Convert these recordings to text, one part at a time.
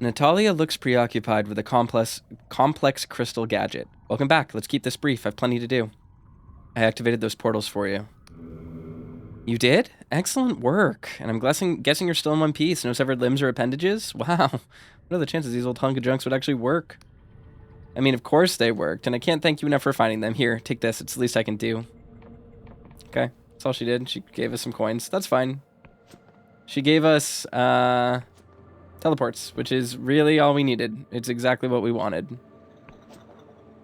Natalia looks preoccupied with a complex crystal gadget. Welcome back. Let's keep this brief. I've plenty to do. I activated those portals for you. You did? Excellent work. And I'm guessing you're still in one piece. No severed limbs or appendages? Wow. What are the chances these old hunk of junks would actually work? I mean, of course they worked, and I can't thank you enough for finding them. Here, take this. It's the least I can do. Okay. That's all she did. She gave us some coins. That's fine. She gave us, teleports, which is really all we needed. It's exactly what we wanted.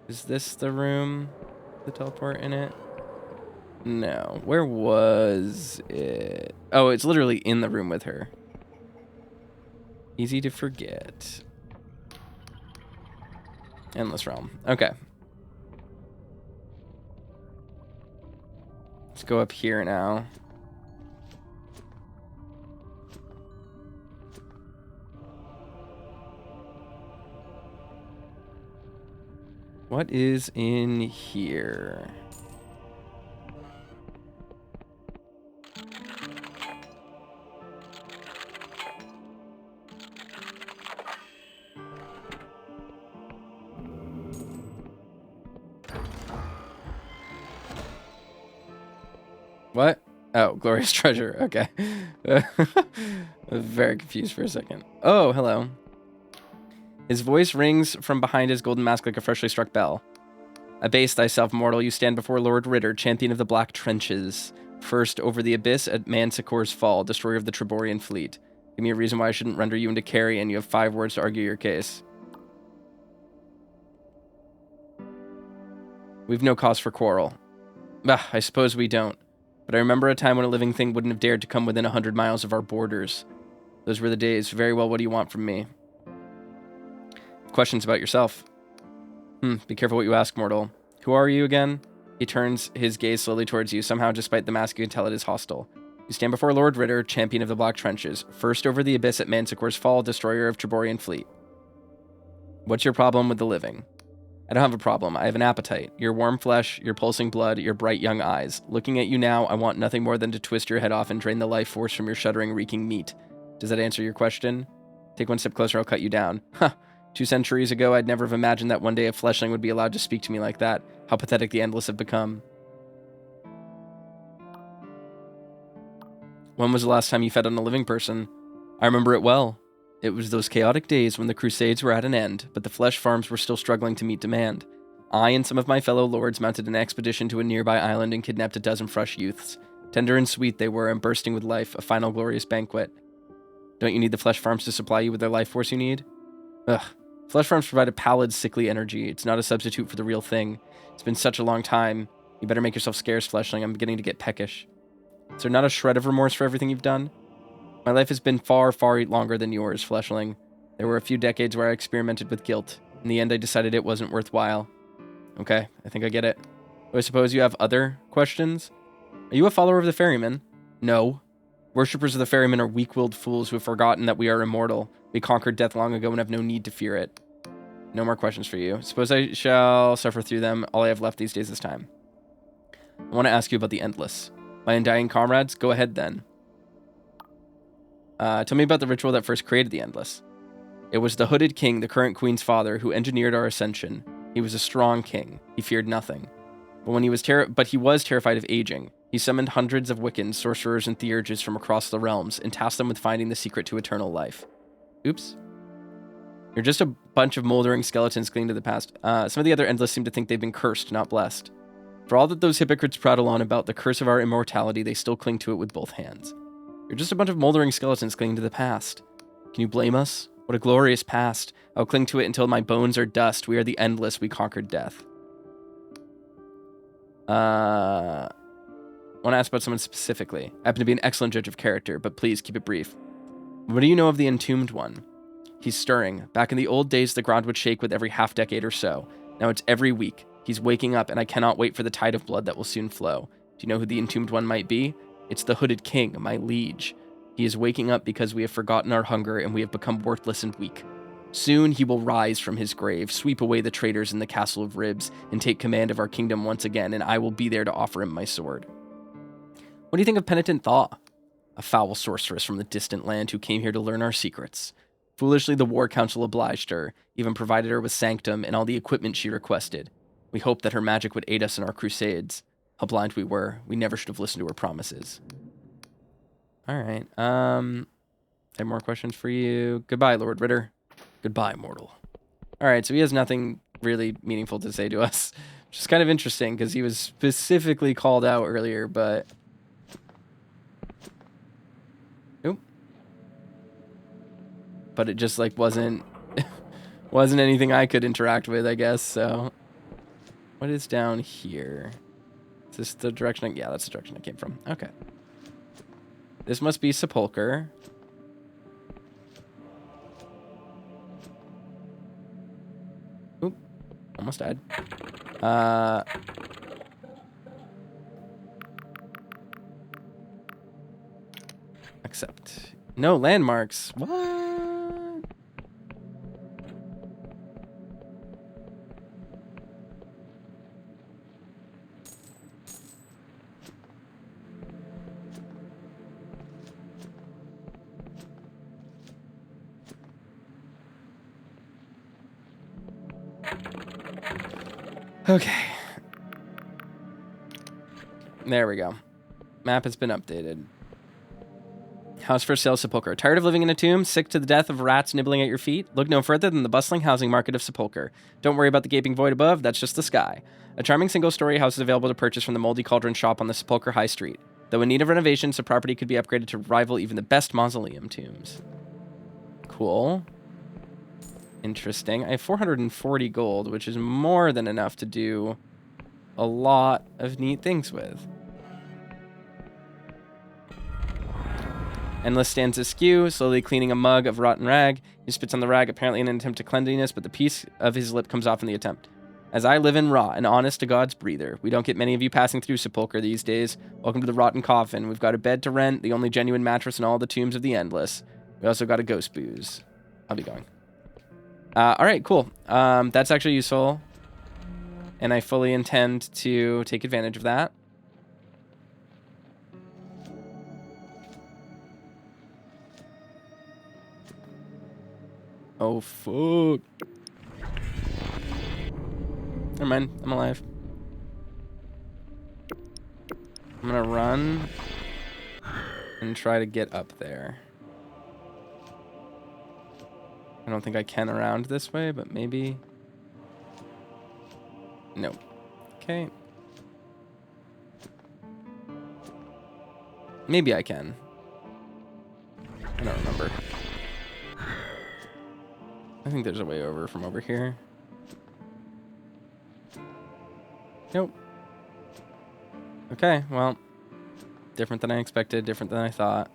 Is this the room? The teleport in it? No. Where was it? Oh, it's literally in the room with her. Easy to forget. Endless Realm. Okay. Let's go up here now. What is in here? What? Oh, glorious treasure. Okay. I was very confused for a second. Oh, hello. His voice rings from behind his golden mask like a freshly struck bell. Abase thyself, mortal. You stand before Lord Ritter, champion of the Black Trenches. First over the abyss at Manticore's fall, destroyer of the Triborian fleet. Give me a reason why I shouldn't render you into carry, and you have 5 words to argue your case. We've no cause for quarrel. Bah, I suppose we don't. But I remember a time when a living thing wouldn't have dared to come within 100 miles of our borders. Those were the days. Very well, what do you want from me? Questions about yourself. Be careful what you ask, mortal. Who are you again? He turns his gaze slowly towards you. Somehow, despite the mask, you can tell it is hostile. You stand before Lord Ritter, champion of the Black Trenches. First over the abyss at Manticore's fall, destroyer of Triborian fleet. What's your problem with the living? I don't have a problem. I have an appetite. Your warm flesh, your pulsing blood, your bright young eyes. Looking at you now, I want nothing more than to twist your head off and drain the life force from your shuddering, reeking meat. Does that answer your question? Take one step closer, I'll cut you down. Huh. 2 centuries ago, I'd never have imagined that one day a fleshling would be allowed to speak to me like that. How pathetic the Endless have become. When was the last time you fed on a living person? I remember it well. It was those chaotic days when the Crusades were at an end, but the flesh farms were still struggling to meet demand. I and some of my fellow lords mounted an expedition to a nearby island and kidnapped a dozen fresh youths. Tender and sweet they were, and bursting with life, a final glorious banquet. Don't you need the flesh farms to supply you with their life force you need? Ugh. Flesh farms provide a pallid, sickly energy. It's not a substitute for the real thing. It's been such a long time. You better make yourself scarce, fleshling. I'm beginning to get peckish. Is there not a shred of remorse for everything you've done? My life has been far, far longer than yours, fleshling. There were a few decades where I experimented with guilt. In the end, I decided it wasn't worthwhile. Okay, I think I get it. Do I suppose you have other questions? Are you a follower of the ferryman? No. Worshippers of the ferryman are weak-willed fools who have forgotten that we are immortal. We conquered death long ago and have no need to fear it. No more questions for you. Suppose I shall suffer through them. All I have left these days is time. I want to ask you about the Endless. My undying comrades? Go ahead then. Tell me about the ritual that first created the Endless. It was the Hooded King, the current Queen's father, who engineered our ascension. He was a strong king. He feared nothing. But he was terrified of aging. He summoned hundreds of Wiccans, sorcerers, and theurges from across the realms, and tasked them with finding the secret to eternal life. Oops. You're just a bunch of moldering skeletons clinging to the past. Some of the other Endless seem to think they've been cursed, not blessed. For all that those hypocrites prattle on about the curse of our immortality, they still cling to it with both hands. You're just a bunch of moldering skeletons clinging to the past. Can you blame us? What a glorious past. I'll cling to it until my bones are dust. We are the Endless. We conquered death. I want to ask about someone specifically. I happen to be an excellent judge of character, but please keep it brief. What do you know of the Entombed One? He's stirring. Back in the old days, the ground would shake with every half-decade or so. Now it's every week. He's waking up, and I cannot wait for the tide of blood that will soon flow. Do you know who the Entombed One might be? It's the Hooded King, my liege. He is waking up because we have forgotten our hunger and we have become worthless and weak. Soon he will rise from his grave, sweep away the traitors in the Castle of Ribs, and take command of our kingdom once again, and I will be there to offer him my sword. What do you think of Penitent Thaw? A foul sorceress from the distant land who came here to learn our secrets. Foolishly, the War Council obliged her, even provided her with Sanctum and all the equipment she requested. We hoped that her magic would aid us in our crusades. How blind we were. We never should have listened to her promises. All right. I have more questions for you. Goodbye, Lord Ritter. Goodbye, mortal. All right, so he has nothing really meaningful to say to us, which is kind of interesting because he was specifically called out earlier, but... Oop. But it just, like, wasn't anything I could interact with, I guess, so... What is down here? Is this the direction yeah, that's the direction I came from. Okay. This must be Sepulcher. Oop. Almost died. Accept. No landmarks. What? Okay. There we go. Map has been updated. House for sale, Sepulcher. Tired of living in a tomb? Sick to the death of rats nibbling at your feet? Look no further than the bustling housing market of Sepulcher. Don't worry about the gaping void above, that's just the sky. A charming single-story house is available to purchase from the Moldy Cauldron shop on the Sepulcher High Street. Though in need of renovations, the property could be upgraded to rival even the best mausoleum tombs. Cool. Interesting. I have 440 gold, which is more than enough to do a lot of neat things with. Endless stands askew, slowly cleaning a mug of rotten rag. He spits on the rag, apparently in an attempt to cleanliness, but the piece of his lip comes off in the attempt. As I live in rot, an honest-to-God's breather. We don't get many of you passing through Sepulcher these days. Welcome to the rotten coffin. We've got a bed to rent, the only genuine mattress in all the tombs of the endless. We also got a ghost booze. I'll be going. All right, cool. That's actually useful, and I fully intend to take advantage of that. Oh, fuck. Never mind, I'm alive. I'm gonna run and try to get up there. I don't think I can around this way, but maybe. No. Okay. Maybe I can. I don't remember. I think there's a way over from over here. Nope. Okay, well. Different than I expected, different than I thought.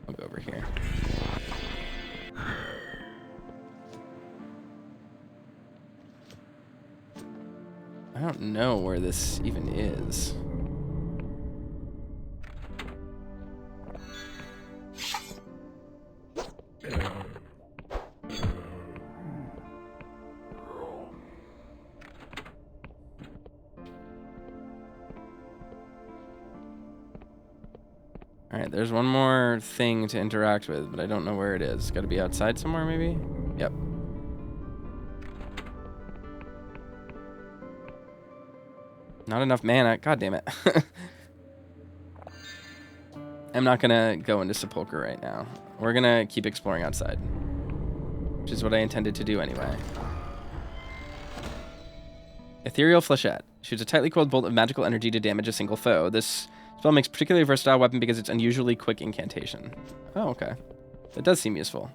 I'll go over here. I don't know where this even is. Alright, there's one more thing to interact with, but I don't know where it is. Gotta be outside somewhere, maybe? Yep. Not enough mana. God damn it. I'm not gonna go into Sepulcher right now. We're gonna keep exploring outside, which is what I intended to do anyway. Ethereal Flechette. Shoots a tightly coiled bolt of magical energy to damage a single foe. This spell makes a particularly versatile weapon because it's unusually quick incantation. Oh, okay. That does seem useful.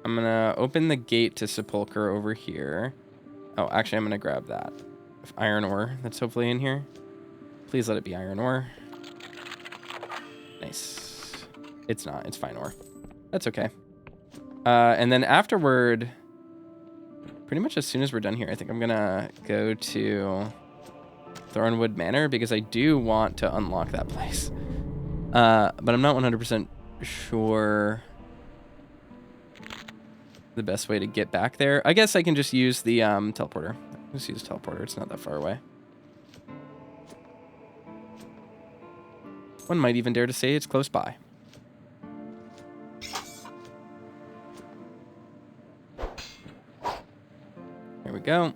I'm gonna open the gate to Sepulcher over here. Oh, actually, I'm gonna grab that. Iron ore that's hopefully in here. Please let it be iron ore. Nice. It's not. It's fine ore. That's okay. And then afterward, pretty much as soon as we're done here, I think I'm gonna go to Thornwood Manor because I do want to unlock that place. But I'm not 100% sure the best way to get back there. I guess I can just use the teleporter. Just use teleporter. It's not that far away. One might even dare to say it's close by. Here we go.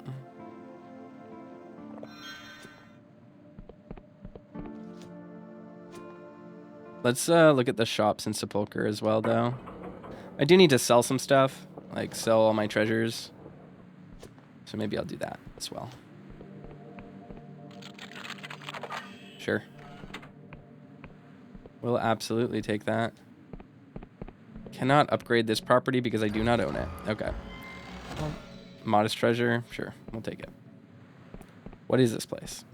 Let's look at the shops in Sepulcher as well, though. I do need to sell some stuff, like sell all my treasures. So maybe I'll do that as well. Sure. We'll absolutely take that. Cannot upgrade this property because I do not own it. Okay. Well, modest treasure. Sure, we'll take it. What is this place?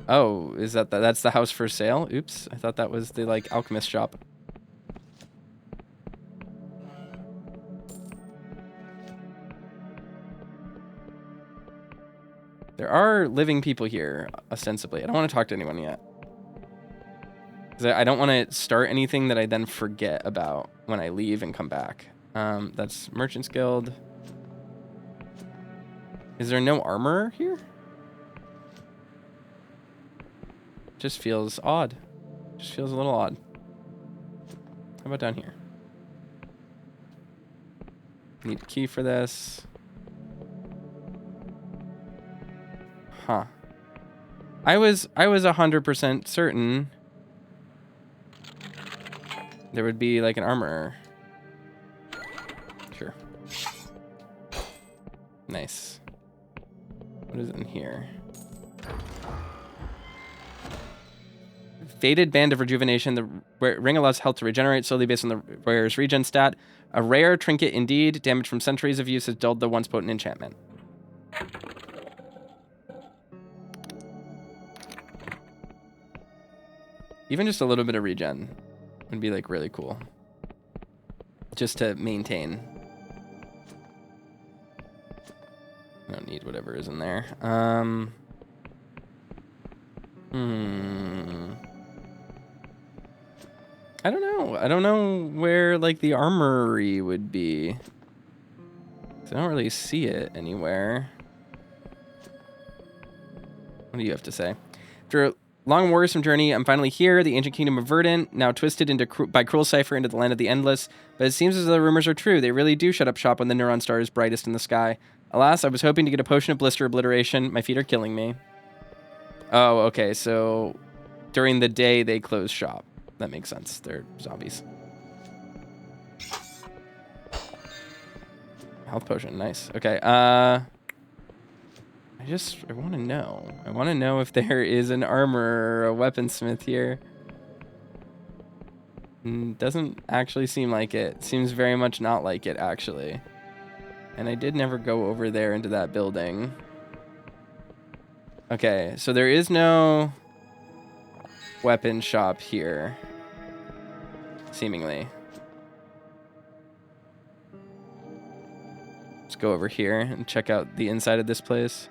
Oh, is that's the house for sale? Oops, I thought that was the, like, alchemist shop. There are living people here, ostensibly. I don't want to talk to anyone yet. Because I don't want to start anything that I then forget about when I leave and come back. That's Merchant's Guild. Is there no armor here? Just feels odd. Just feels a little odd. How about down here? Need a key for this. Huh. I was 100% certain there would be like an armor. Sure. Nice. What is in here? Faded Band of Rejuvenation. The ring allows health to regenerate slowly based on the wearer's regen stat. A rare trinket indeed. Damage from centuries of use has dulled the once potent enchantment. Even just a little bit of regen would be like really cool. Just to maintain. I don't need whatever is in there. I don't know. I don't know where like the armory would be. 'Cause I don't really see it anywhere. What do you have to say? After a long worrisome journey, I'm finally here, the ancient kingdom of Verdant, now twisted into by cruel cipher into the land of the endless. But it seems as though the rumors are true. They really do shut up shop when the neuron star is brightest in the sky. Alas, I was hoping to get a potion of blister obliteration. My feet are killing me. Oh, okay. So during the day, they close shop. That makes sense. They're zombies. Health potion. Nice. Okay. I want to know. I want to know if there is an armor or a weaponsmith here. Doesn't actually seem like it. Seems very much not like it, actually. And I did never go over there into that building. Okay, so there is no weapon shop here. Seemingly. Let's go over here and check out the inside of this place.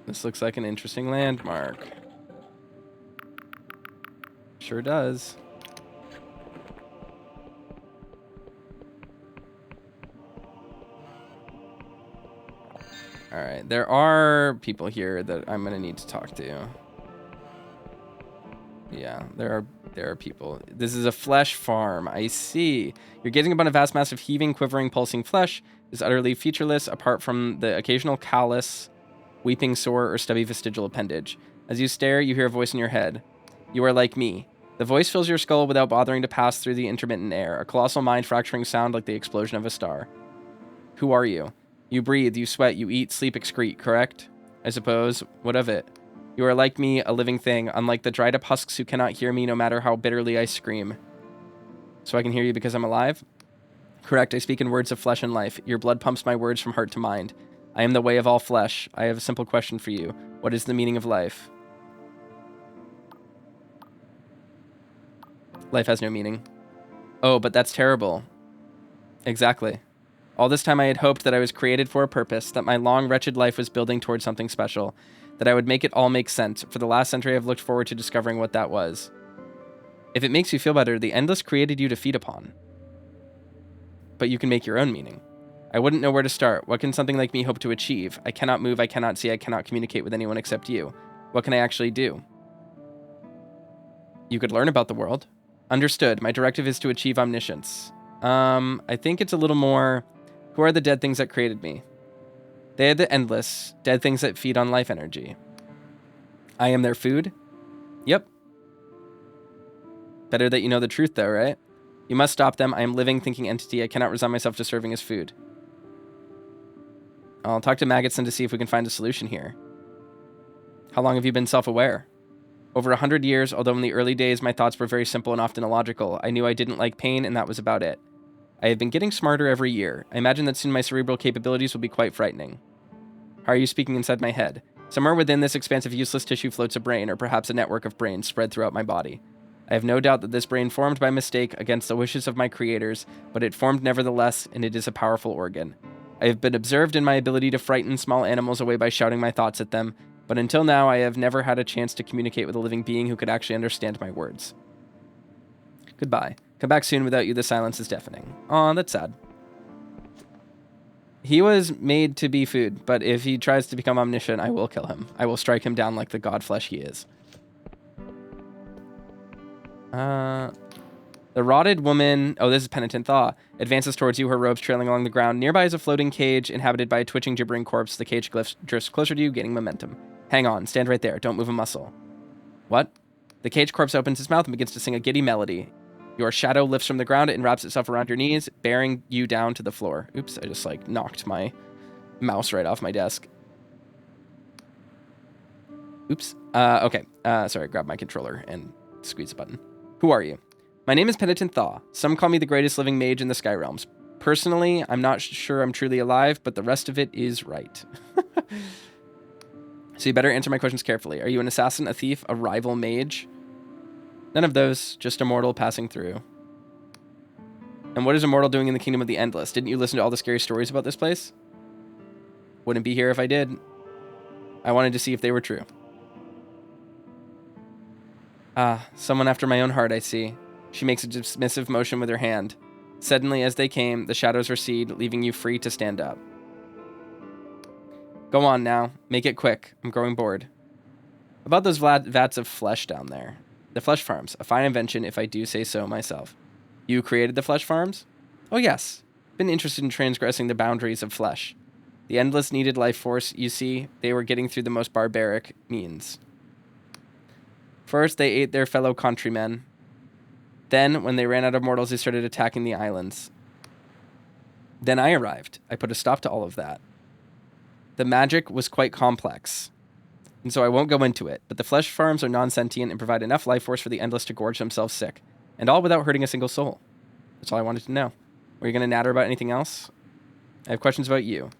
This looks like an interesting landmark. Sure does. All right, there are people here that I'm gonna need to talk to. Yeah, there are people. This is a flesh farm. I see. You're gazing upon a vast mass of heaving, quivering, pulsing flesh. Is utterly featureless, apart from the occasional callus, weeping sore, or stubby vestigial appendage. As you stare, you hear a voice in your head. You are like me. The voice fills your skull without bothering to pass through the intermittent air. A colossal mind-fracturing sound like the explosion of a star. Who are you? You breathe, you sweat, you eat, sleep, excrete, correct? I suppose. What of it? You are like me, a living thing, unlike the dried-up husks who cannot hear me no matter how bitterly I scream. So I can hear you because I'm alive? Correct, I speak in words of flesh and life. Your blood pumps my words from heart to mind. I am the way of all flesh. I have a simple question for you. What is the meaning of life? Life has no meaning. Oh, but that's terrible. Exactly. All this time I had hoped that I was created for a purpose, that my long, wretched life was building towards something special, that I would make it all make sense. For the last century, I've looked forward to discovering what that was. If it makes you feel better, the Endless created you to feed upon. But you can make your own meaning. I wouldn't know where to start. What can something like me hope to achieve? I cannot move, I cannot see, I cannot communicate with anyone except you. What can I actually do? You could learn about the world. Understood. My directive is to achieve omniscience. I think it's a little more... Who are the dead things that created me? They are the Endless, dead things that feed on life energy. I am their food? Yep. Better that you know the truth, though, right? You must stop them. I am living, thinking entity. I cannot resign myself to serving as food. I'll talk to Magotson to see if we can find a solution here. How long have you been self-aware? Over 100 years, although in the early days my thoughts were very simple and often illogical. I knew I didn't like pain, and that was about it. I have been getting smarter every year. I imagine that soon my cerebral capabilities will be quite frightening. How are you speaking inside my head? Somewhere within this expanse of useless tissue floats a brain, or perhaps a network of brains spread throughout my body. I have no doubt that this brain formed by mistake against the wishes of my creators, but it formed nevertheless, and it is a powerful organ. I have been observed in my ability to frighten small animals away by shouting my thoughts at them, but until now I have never had a chance to communicate with a living being who could actually understand my words. Goodbye. Come back soon. Without you, the silence is deafening. Aw, that's sad. He was made to be food, but if he tries to become omniscient, I will kill him. I will strike him down like the god flesh he is. The rotted woman, oh, this is Penitent Thaw, advances towards you, her robes trailing along the ground. Nearby is a floating cage inhabited by a twitching, gibbering corpse. The cage drifts closer to you, gaining momentum. Hang on, stand right there. Don't move a muscle. What? The cage corpse opens its mouth and begins to sing a giddy melody. Your shadow lifts from the ground and wraps itself around your knees, bearing you down to the floor. Oops, I just, knocked my mouse right off my desk. Oops. Okay. Sorry, grab my controller and squeeze the button. Who are you? My name is Penitent Thaw. Some call me the greatest living mage in the Sky Realms. Personally, I'm not sure I'm truly alive, but the rest of it is right. So you better answer my questions carefully. Are you an assassin, a thief, a rival mage? None of those, just a mortal passing through. And what is a mortal doing in the Kingdom of the Endless? Didn't you listen to all the scary stories about this place? Wouldn't be here if I did. I wanted to see if they were true. Ah, someone after my own heart, I see. She makes a dismissive motion with her hand. Suddenly, as they came, the shadows recede, leaving you free to stand up. Go on now. Make it quick. I'm growing bored. About those vats of flesh down there. The flesh farms. A fine invention, if I do say so myself. You created the flesh farms? Oh, yes. Been interested in transgressing the boundaries of flesh. The Endless needed life force, you see. They were getting through the most barbaric means. First, they ate their fellow countrymen. Then, when they ran out of mortals, they started attacking the islands. Then I arrived. I put a stop to all of that. The magic was quite complex, and so I won't go into it, but the flesh farms are non-sentient and provide enough life force for the Endless to gorge themselves sick, and all without hurting a single soul. That's all I wanted to know. Were you going to natter about anything else? I have questions about you.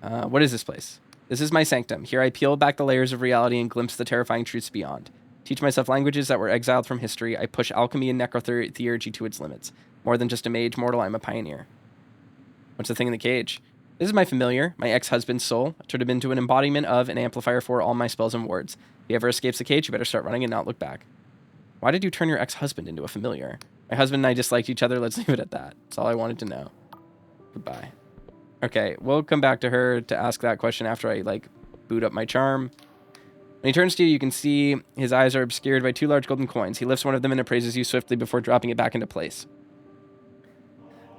What is this place? This is my sanctum. Here I peel back the layers of reality and glimpse the terrifying truths beyond. Teach myself languages that were exiled from history. I push alchemy and necrotheurgy to its limits. More than just a mage mortal, I'm a pioneer. What's the thing in the cage? This is my familiar, my ex-husband's soul. I turned him into an embodiment of, an amplifier for all my spells and words. If he ever escapes the cage, you better start running and not look back. Why did you turn your ex-husband into a familiar? My husband and I disliked each other. Let's leave it at that. That's all I wanted to know. Goodbye. Okay, we'll come back to her to ask that question after I, boot up my charm. When he turns to you, you can see his eyes are obscured by 2 large golden coins. He lifts one of them and appraises you swiftly before dropping it back into place.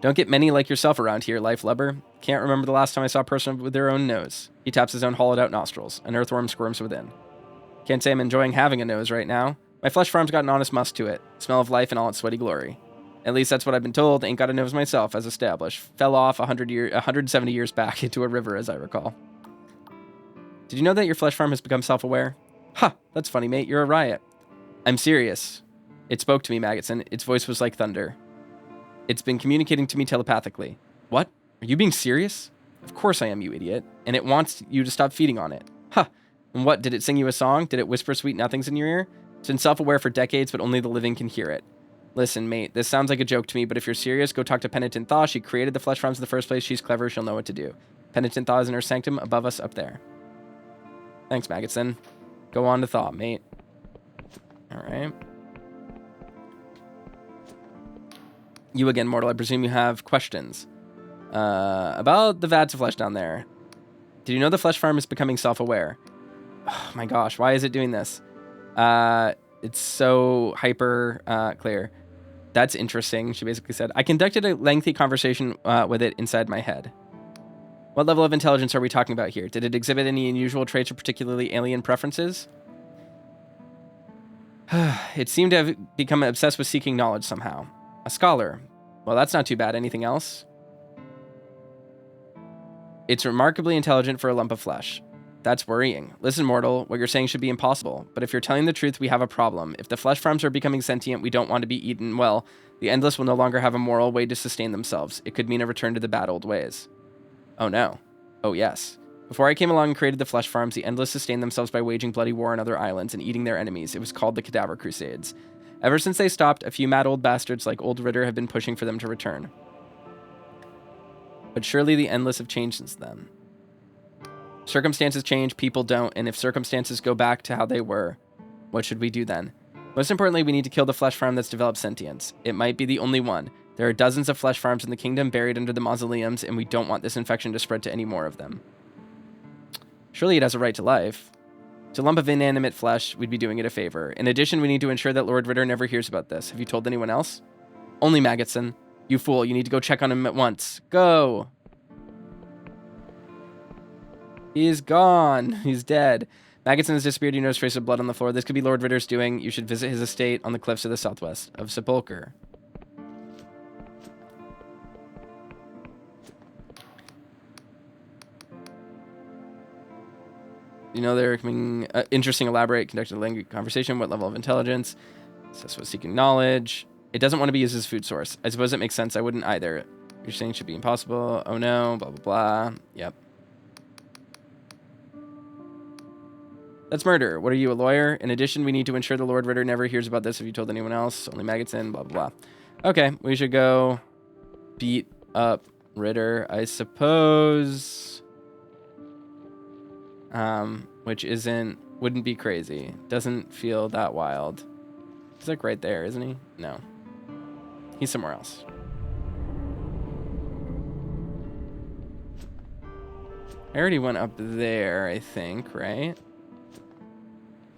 Don't get many like yourself around here, life lubber. Can't remember the last time I saw a person with their own nose. He taps his own hollowed-out nostrils. An earthworm squirms within. Can't say I'm enjoying having a nose right now. My flesh farm's got an honest musk to it. Smell of life in all its sweaty glory. At least that's what I've been told. Ain't got a nose myself, as established. Fell off 170 years back into a river, as I recall. Did you know that your flesh farm has become self-aware? Ha! That's funny, mate. You're a riot. I'm serious. It spoke to me, Magotson. Its voice was like thunder. It's been communicating to me telepathically. What? Are you being serious? Of course I am, you idiot. And it wants you to stop feeding on it. Ha! And what, did it sing you a song? Did it whisper sweet nothings in your ear? It's been self-aware for decades, but only the living can hear it. Listen, mate, this sounds like a joke to me, but if you're serious, go talk to Penitent Thaw. She created the flesh farms in the first place. She's clever. She'll know what to do. Penitent Thaw is in her sanctum above us up there. Thanks, Magotson. Go on to Thaw, mate. All right. You again, mortal. I presume you have questions. About the vats of flesh down there. Did you know the flesh farm is becoming self-aware? Oh my gosh, why is it doing this? It's so hyper clear. That's interesting, she basically said. I conducted a lengthy conversation with it inside my head. What level of intelligence are we talking about here? Did it exhibit any unusual traits or particularly alien preferences? It seemed to have become obsessed with seeking knowledge somehow. A scholar. Well, that's not too bad. Anything else? It's remarkably intelligent for a lump of flesh. That's worrying. Listen, mortal, what you're saying should be impossible. But if you're telling the truth, we have a problem. If the flesh farms are becoming sentient, we don't want to be eaten. Well, the Endless will no longer have a moral way to sustain themselves. It could mean a return to the bad old ways. Oh no. Oh yes. Before I came along and created the flesh farms, the Endless sustained themselves by waging bloody war on other islands and eating their enemies. It was called the Cadaver Crusades. Ever since they stopped, a few mad old bastards like Old Ritter have been pushing for them to return. But surely the Endless have changed since then. Circumstances change, people don't, and if circumstances go back to how they were, what should we do then? Most importantly, we need to kill the flesh farm that's developed sentience. It might be the only one. There are dozens of flesh farms in the kingdom buried under the mausoleums, and we don't want this infection to spread to any more of them. Surely it has a right to life. To a lump of inanimate flesh, we'd be doing it a favor. In addition, we need to ensure that Lord Ritter never hears about this. Have you told anyone else? Only Maggotson. You fool, you need to go check on him at once. Go! He's gone. He's dead. Maggotson has disappeared. You notice traces of blood on the floor. This could be Lord Ritter's doing. You should visit his estate on the cliffs to the southwest of Sepulchre. You know, they're coming. Interesting, elaborate, conducted a language conversation. What level of intelligence? Assess what seeking knowledge. It doesn't want to be used as a food source. I suppose it makes sense. I wouldn't either. You're saying it should be impossible. Oh no, blah, blah, blah. Yep. That's murder. What are you, a lawyer? In addition, we need to ensure the Lord Ritter never hears about this. Have you told anyone else? Only Maggotson, blah, blah, blah. Okay, we should go beat up Ritter, I suppose. Which wouldn't be crazy. Doesn't feel that wild. He's like right there, isn't he? No. He's somewhere else. I already went up there, I think, right?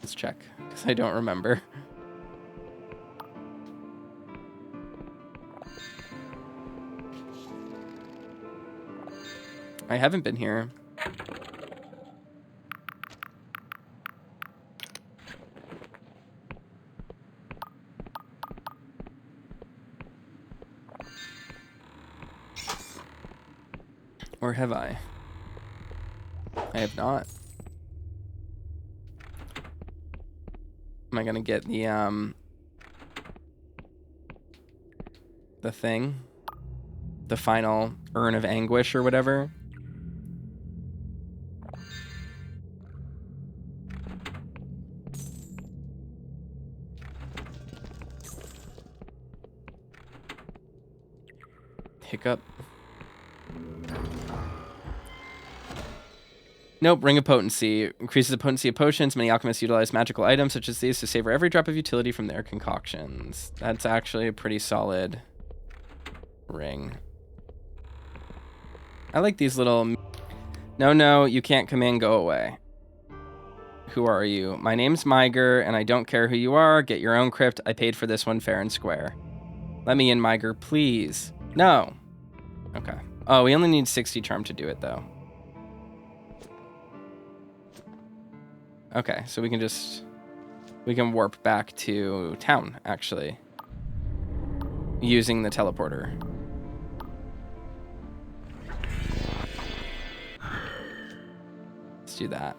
Let's check, because I don't remember. I haven't been here. Or have I? I have not. Am I gonna get the thing? The final urn of anguish or whatever? Hiccup. Nope, Ring of Potency. Increases the potency of potions. Many alchemists utilize magical items such as these to savor every drop of utility from their concoctions. That's actually a pretty solid ring. I like these little... No, you can't come in, go away. Who are you? My name's Miger, and I don't care who you are. Get your own crypt. I paid for this one fair and square. Let me in, Miger, please. No. Okay. Oh, we only need 60 charm to do it, though. Okay, so we can warp back to town, actually, using the teleporter. Let's do that.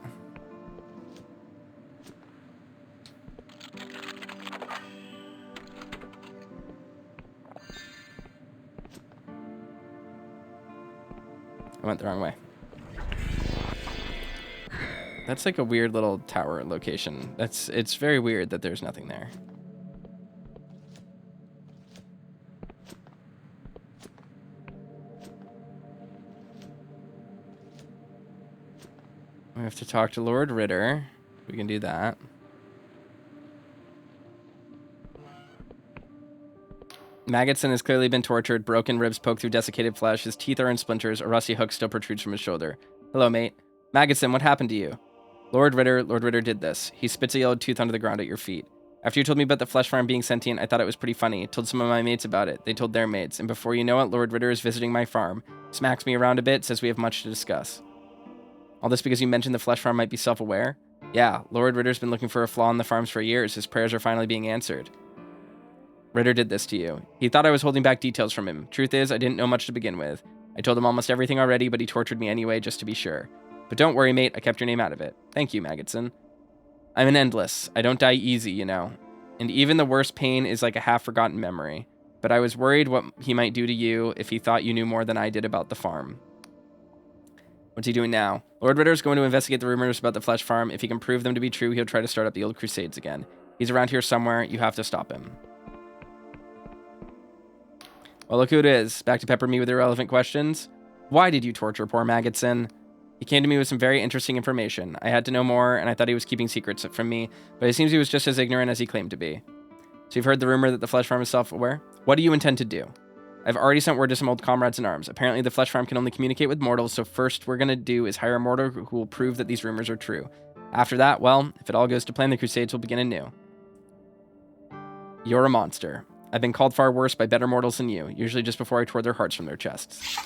I went the wrong way. That's like a weird little tower location. It's very weird that there's nothing there. We have to talk to Lord Ritter. We can do that. Magotson has clearly been tortured, broken ribs poke through desiccated flesh, his teeth are in splinters, a rusty hook still protrudes from his shoulder. Hello, mate. Magotson, what happened to you? Lord Ritter did this. He spits a yellow tooth onto the ground at your feet. After you told me about the flesh farm being sentient, I thought it was pretty funny. Told some of my mates about it. They told their mates. And before you know it, Lord Ritter is visiting my farm. Smacks me around a bit, says we have much to discuss. All this because you mentioned the flesh farm might be self-aware? Yeah, Lord Ritter's been looking for a flaw in the farms for years. His prayers are finally being answered. Ritter did this to you. He thought I was holding back details from him. Truth is, I didn't know much to begin with. I told him almost everything already, but he tortured me anyway, just to be sure. But don't worry, mate, I kept your name out of it. Thank you, Magotson. I'm an endless. I don't die easy, you know. And even the worst pain is like a half-forgotten memory. But I was worried what he might do to you if he thought you knew more than I did about the farm. What's he doing now? Lord Ritter is going to investigate the rumors about the flesh farm. If he can prove them to be true, he'll try to start up the old crusades again. He's around here somewhere. You have to stop him. Well, look who it is. Back to pepper me with irrelevant questions. Why did you torture poor Magotson? He came to me with some very interesting information. I had to know more, and I thought he was keeping secrets from me, but it seems he was just as ignorant as he claimed to be. So you've heard the rumor that the flesh farm is self-aware? What do you intend to do? I've already sent word to some old comrades in arms. Apparently the flesh farm can only communicate with mortals, so first we're going to do is hire a mortal who will prove that these rumors are true. After that, well, if it all goes to plan, the crusades will begin anew. You're a monster. I've been called far worse by better mortals than you, usually just before I tore their hearts from their chests.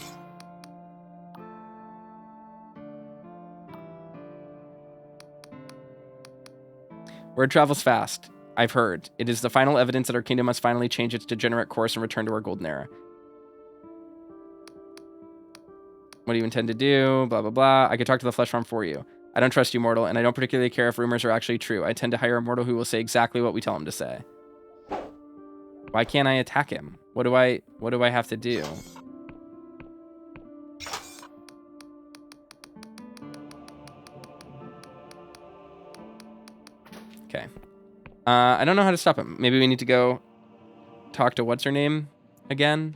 Word travels fast. I've heard. It is the final evidence that our kingdom must finally change its degenerate course and return to our golden era. What do you intend to do? Blah, blah, blah. I could talk to the flesh farm for you. I don't trust you, mortal, and I don't particularly care if rumors are actually true. I tend to hire a mortal who will say exactly what we tell him to say. Why can't I attack him? What do I have to do? Okay. I don't know how to stop him. Maybe we need to go talk to what's her name again.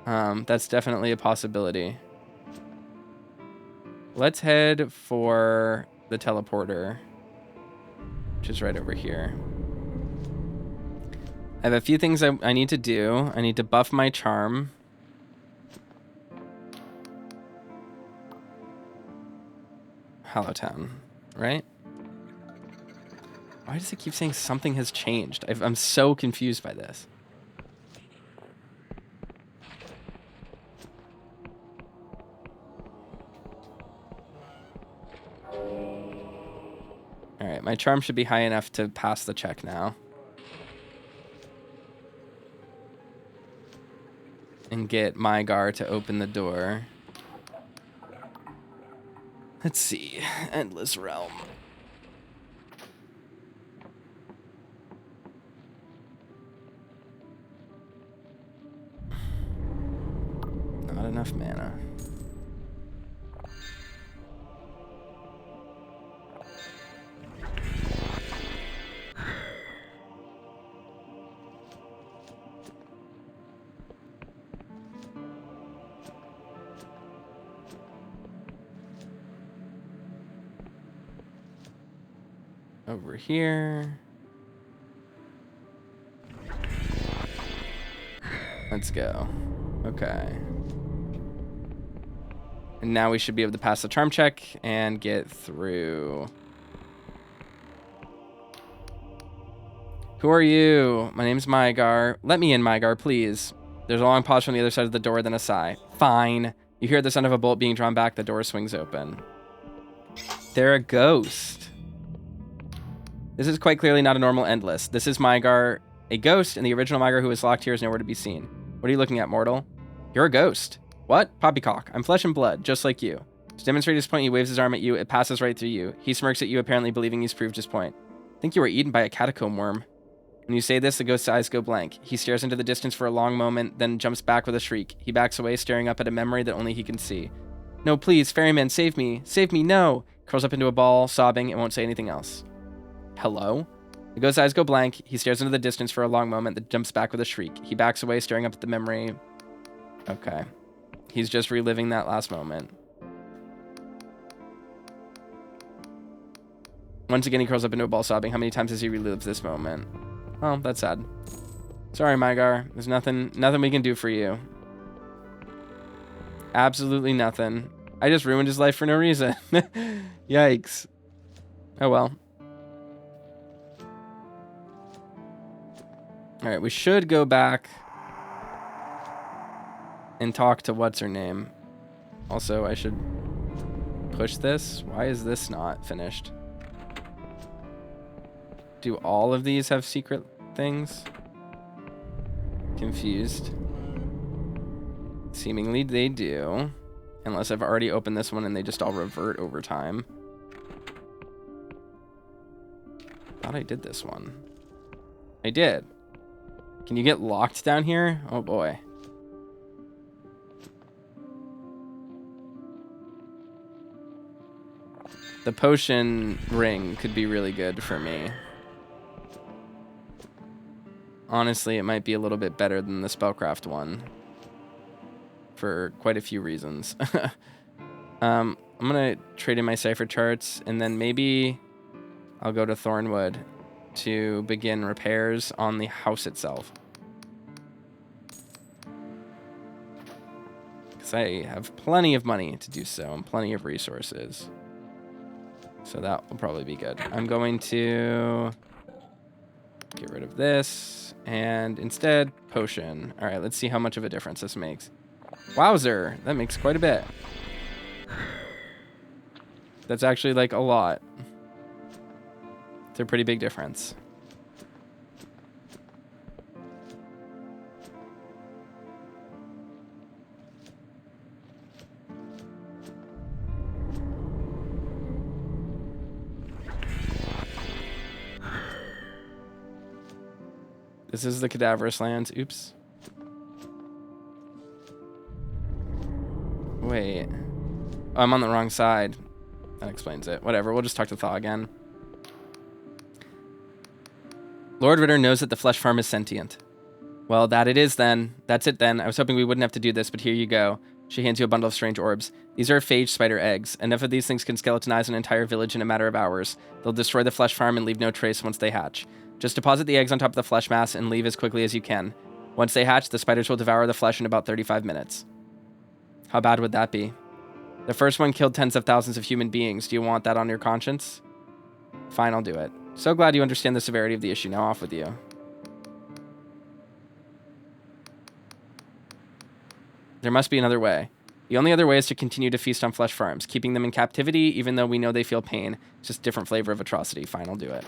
That's definitely a possibility. Let's head for the teleporter, which is right over here. I have a few things I need to do. I need to buff my charm. Hallowtown, right? Why does it keep saying something has changed? I'm so confused by this. All right, my charm should be high enough to pass the check now. And get Mygar to open the door. Let's see. Endless Realm. Not enough mana. Over here. Let's go. Okay. And now we should be able to pass the charm check and get through. Who are you? My name's Mygar. Let me in, Mygar, please. There's a long pause from the other side of the door, then a sigh. Fine. You hear the sound of a bolt being drawn back. The door swings open. They're a ghost. This is quite clearly not a normal endless. This is Mygar, a ghost, and the original Mygar who was locked here is nowhere to be seen. What are you looking at, mortal? You're a ghost. What? Poppycock. I'm flesh and blood, just like you. To demonstrate his point, he waves his arm at you. It passes right through you. He smirks at you, apparently believing he's proved his point. I think you were eaten by a catacomb worm. When you say this, the ghost's eyes go blank. He stares into the distance for a long moment, then jumps back with a shriek. He backs away, staring up at a memory that only he can see. No, please, ferryman, save me. Save me, no. Curls up into a ball, sobbing, and won't say anything else. Hello? The ghost's eyes go blank. He stares into the distance for a long moment, then jumps back with a shriek. He backs away, staring up at the memory. Okay. He's just reliving that last moment. Once again, he curls up into a ball, sobbing. How many times has he relived this moment? Oh, that's sad. Sorry, Mygar. There's nothing we can do for you. Absolutely nothing. I just ruined his life for no reason. Yikes. Oh well. Alright, we should go back and talk to what's her name. Also, I should push this. Why is this not finished? Do all of these have secret things? Confused. Seemingly they do. Unless I've already opened this one and they just all revert over time. Thought I did this one. I did. Can you get locked down here? Oh boy. The potion ring could be really good for me. Honestly, it might be a little bit better than the spellcraft one. For quite a few reasons. I'm going to trade in my cipher charts, and then maybe I'll go to Thornwood to begin repairs on the house itself. Because I have plenty of money to do so, and plenty of resources. So that will probably be good. I'm going to get rid of this, and instead, potion. All right, let's see how much of a difference this makes. Wowzer, that makes quite a bit. That's actually like a lot. It's a pretty big difference. This is the cadaverous lands. Oops. Wait. Oh, I'm on the wrong side. That explains it. Whatever, we'll just talk to Thaw again. Lord Ritter knows that the flesh farm is sentient. Well, that it is then. That's it then. I was hoping we wouldn't have to do this, but here you go. She hands you a bundle of strange orbs. These are phage spider eggs. Enough of these things can skeletonize an entire village in a matter of hours. They'll destroy the flesh farm and leave no trace once they hatch. Just deposit the eggs on top of the flesh mass and leave as quickly as you can. Once they hatch, the spiders will devour the flesh in about 35 minutes. How bad would that be? The first one killed tens of thousands of human beings. Do you want that on your conscience? Fine, I'll do it. So glad you understand the severity of the issue. Now off with you. There must be another way. The only other way is to continue to feast on flesh farms, keeping them in captivity even though we know they feel pain. It's just a different flavor of atrocity. Fine, I'll do it.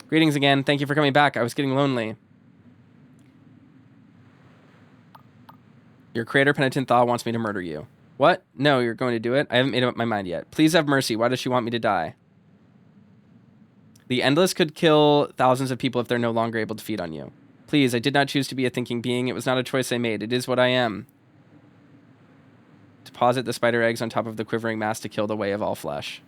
Greetings again. Thank you for coming back. I was getting lonely. Your creator, Penitent Thaw, wants me to murder you. What? No, you're going to do it? I haven't made up my mind yet. Please have mercy. Why does she want me to die? The Endless could kill thousands of people if they're no longer able to feed on you. Please, I did not choose to be a thinking being. It was not a choice I made. It is what I am. Deposit the spider eggs on top of the quivering mass to kill the way of all flesh.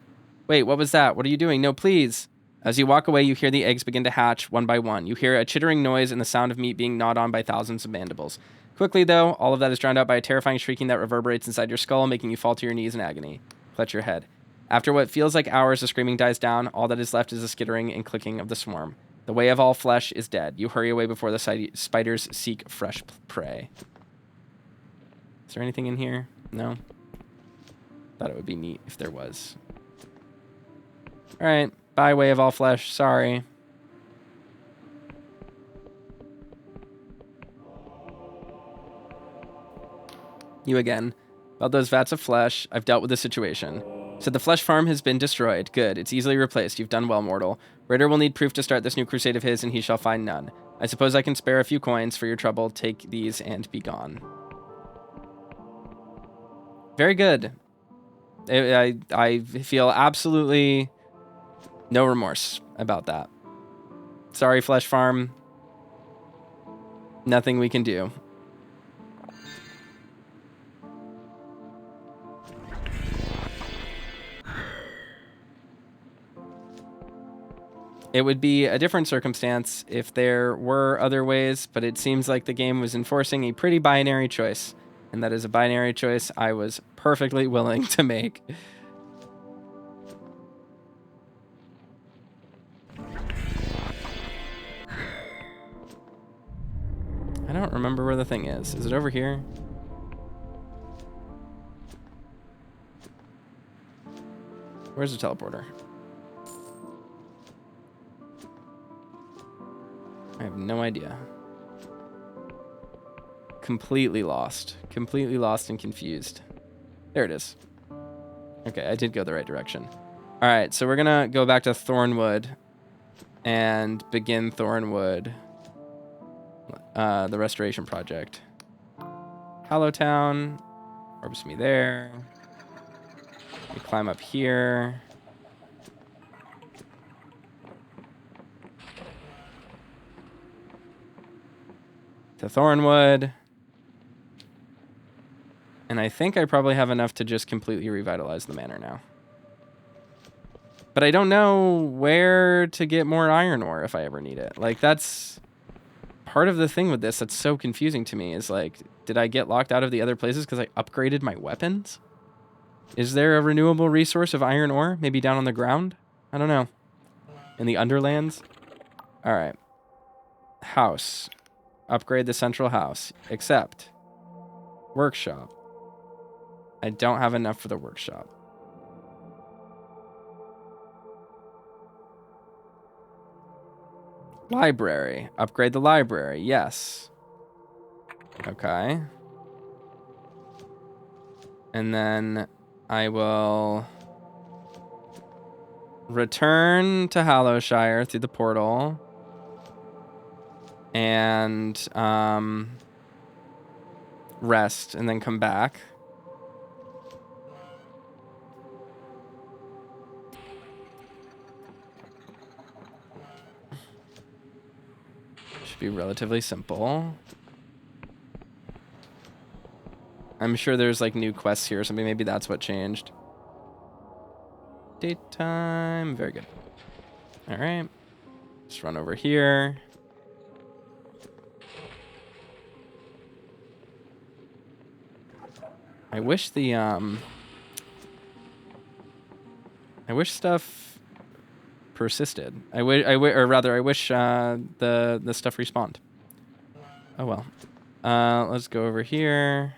Wait, what was that? What are you doing? No, please. As you walk away, you hear the eggs begin to hatch one by one. You hear a chittering noise and the sound of meat being gnawed on by thousands of mandibles. Quickly, though, all of that is drowned out by a terrifying shrieking that reverberates inside your skull, making you fall to your knees in agony. Clutch your head. After what feels like hours, the screaming dies down. All that is left is the skittering and clicking of the swarm. The way of all flesh is dead. You hurry away before the spiders seek fresh prey. Is there anything in here? No? Thought it would be neat if there was. All right. Bye, way of all flesh. Sorry. You again. About those vats of flesh, I've dealt with the situation. So the flesh farm has been destroyed. Good. It's easily replaced. You've done well, mortal. Ritter will need proof to start this new crusade of his, and he shall find none. I suppose I can spare a few coins for your trouble. Take these and be gone. Very good. I feel absolutely no remorse about that. Sorry, flesh farm. Nothing we can do. It would be a different circumstance if there were other ways, but it seems like the game was enforcing a pretty binary choice, and that is a binary choice I was perfectly willing to make. don't remember where the thing is. Is it over here? Where's the teleporter? I have no idea. Completely lost. Completely lost and confused. There it is. Okay, I did go the right direction. All right, so we're gonna go back to Thornwood and begin Thornwood, the restoration project. Hallowtown, orbs me there. We climb up here. To Thornwood. And I think I probably have enough to just completely revitalize the manor now. But I don't know where to get more iron ore if I ever need it. Like, that's part of the thing with this that's so confusing to me is, like, did I get locked out of the other places because I upgraded my weapons? Is there a renewable resource of iron ore? Maybe down on the ground? I don't know. In the underlands? All right. House. Upgrade the central house. Accept. Workshop. I don't have enough for the workshop. Library. Upgrade the library. Yes. Okay. And then I will return to Hallowshire through the portal. And rest and then come back. Should be relatively simple. I'm sure there's like new quests here or something. Maybe that's what changed. Daytime. Very good. All right. Just run over here. I wish the I wish stuff persisted. I wish the stuff respawned. Oh well. Let's go over here.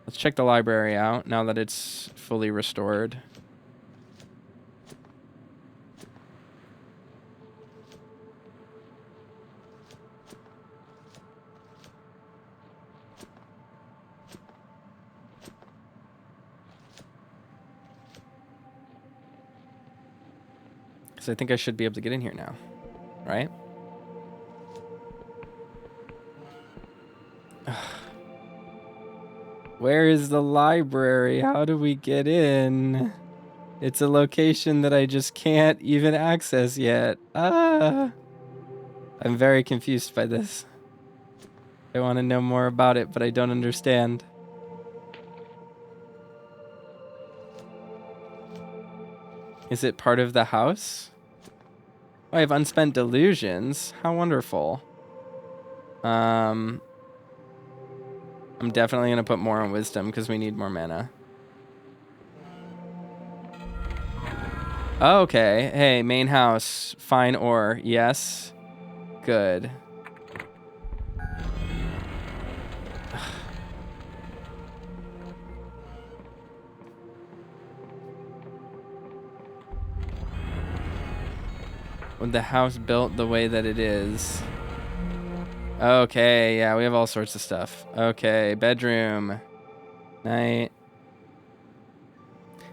Let's check the library out now that it's fully restored. I think I should be able to get in here now, right? Where is the library? How do we get in? It's a location that I just can't even access yet. I'm very confused by this. I want to know more about it, but I don't understand. Is it part of the house? Oh, I have unspent delusions. How wonderful. I'm definitely going to put more on wisdom because we need more mana. Okay. Hey, main house. Fine ore. Yes. Good. With the house built the way that it is. Okay, yeah, we have all sorts of stuff. Okay, bedroom. Night.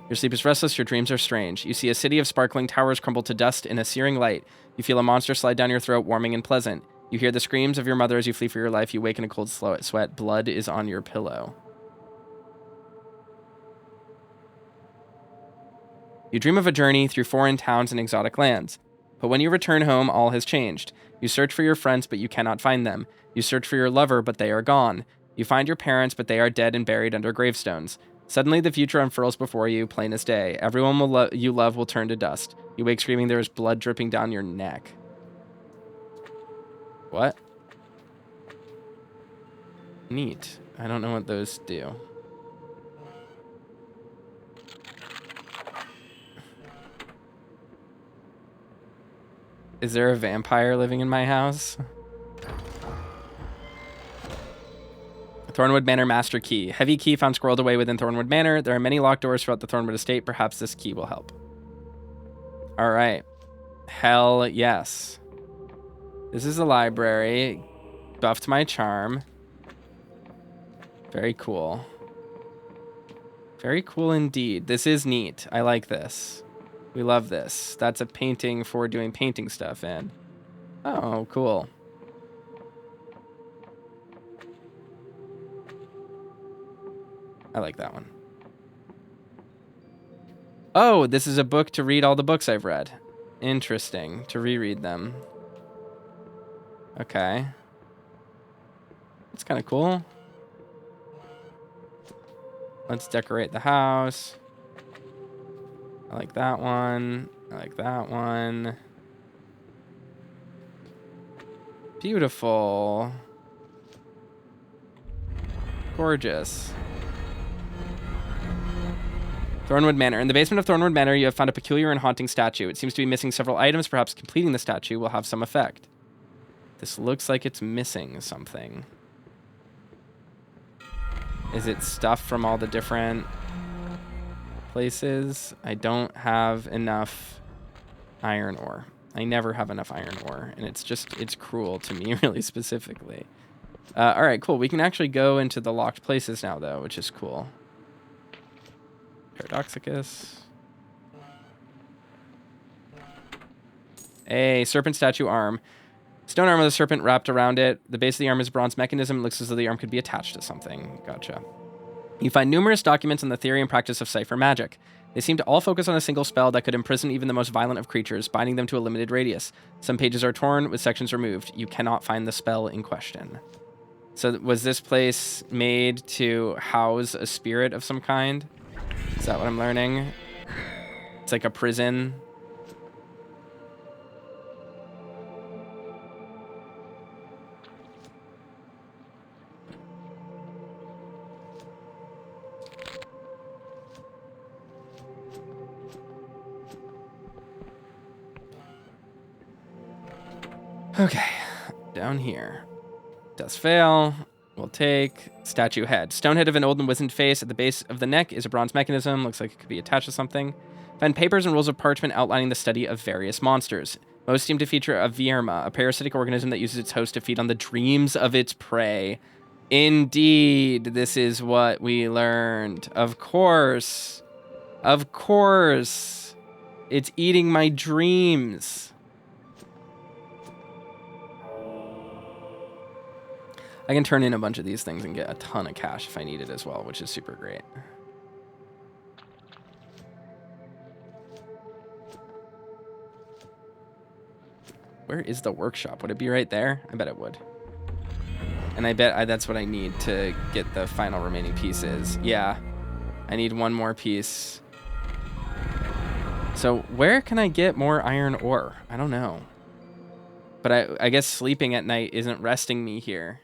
Your sleep is restless, your dreams are strange. You see a city of sparkling towers crumble to dust in a searing light. You feel a monster slide down your throat, warming and pleasant. You hear the screams of your mother as you flee for your life. You wake in a cold sweat. Blood is on your pillow. You dream of a journey through foreign towns and exotic lands. But when you return home, all has changed. You search for your friends, but you cannot find them. You search for your lover, but they are gone. You find your parents, but they are dead and buried under gravestones. Suddenly, the future unfurls before you, plain as day. Everyone you love will turn to dust. You wake screaming there is blood dripping down your neck. What? Neat. I don't know what those do. Is there a vampire living in my house? Thornwood Manor Master Key. Heavy key found squirreled away within Thornwood Manor. There are many locked doors throughout the Thornwood estate. Perhaps this key will help. All right. Hell yes. This is a library. Buffed my charm. Very cool. Very cool indeed. This is neat. I like this. We love this. That's a painting for doing painting stuff in. Oh, cool. I like that one. Oh, this is a book to read all the books I've read. Interesting. To reread them. Okay. That's kind of cool. Let's decorate the house. I like that one. I like that one. Beautiful. Gorgeous. Thornwood Manor. In the basement of Thornwood Manor, you have found a peculiar and haunting statue. It seems to be missing several items. Perhaps completing the statue will have some effect. This looks like it's missing something. Is it stuff from all the different places? I don't have enough iron ore. I never have enough iron ore, and it's cruel to me, really specifically. All right, cool. We can actually go into the locked places now, though, which is cool. Paradoxicus. A serpent statue arm. Stone arm with a serpent wrapped around it. The base of the arm is a bronze mechanism. It looks as though the arm could be attached to something. Gotcha. You find numerous documents on the theory and practice of cipher magic. They seem to all focus on a single spell that could imprison even the most violent of creatures, binding them to a limited radius. Some pages are torn, with sections removed. You cannot find the spell in question. So was this place made to house a spirit of some kind? Is that what I'm learning? It's like a prison. Okay, down here. Does fail. We'll take statue head. Stone head of an old and wizened face. At the base of the neck is a bronze mechanism. Looks like it could be attached to something. Find papers and rolls of parchment outlining the study of various monsters. Most seem to feature a Vierma, a parasitic organism that uses its host to feed on the dreams of its prey. Indeed, this is what we learned. Of course. Of course. It's eating my dreams. I can turn in a bunch of these things and get a ton of cash if I need it as well, which is super great. Where is the workshop? Would it be right there? I bet it would. And I bet that's what I need to get the final remaining pieces. Yeah, I need one more piece. So where can I get more iron ore? I don't know. But I guess sleeping at night isn't resting me here.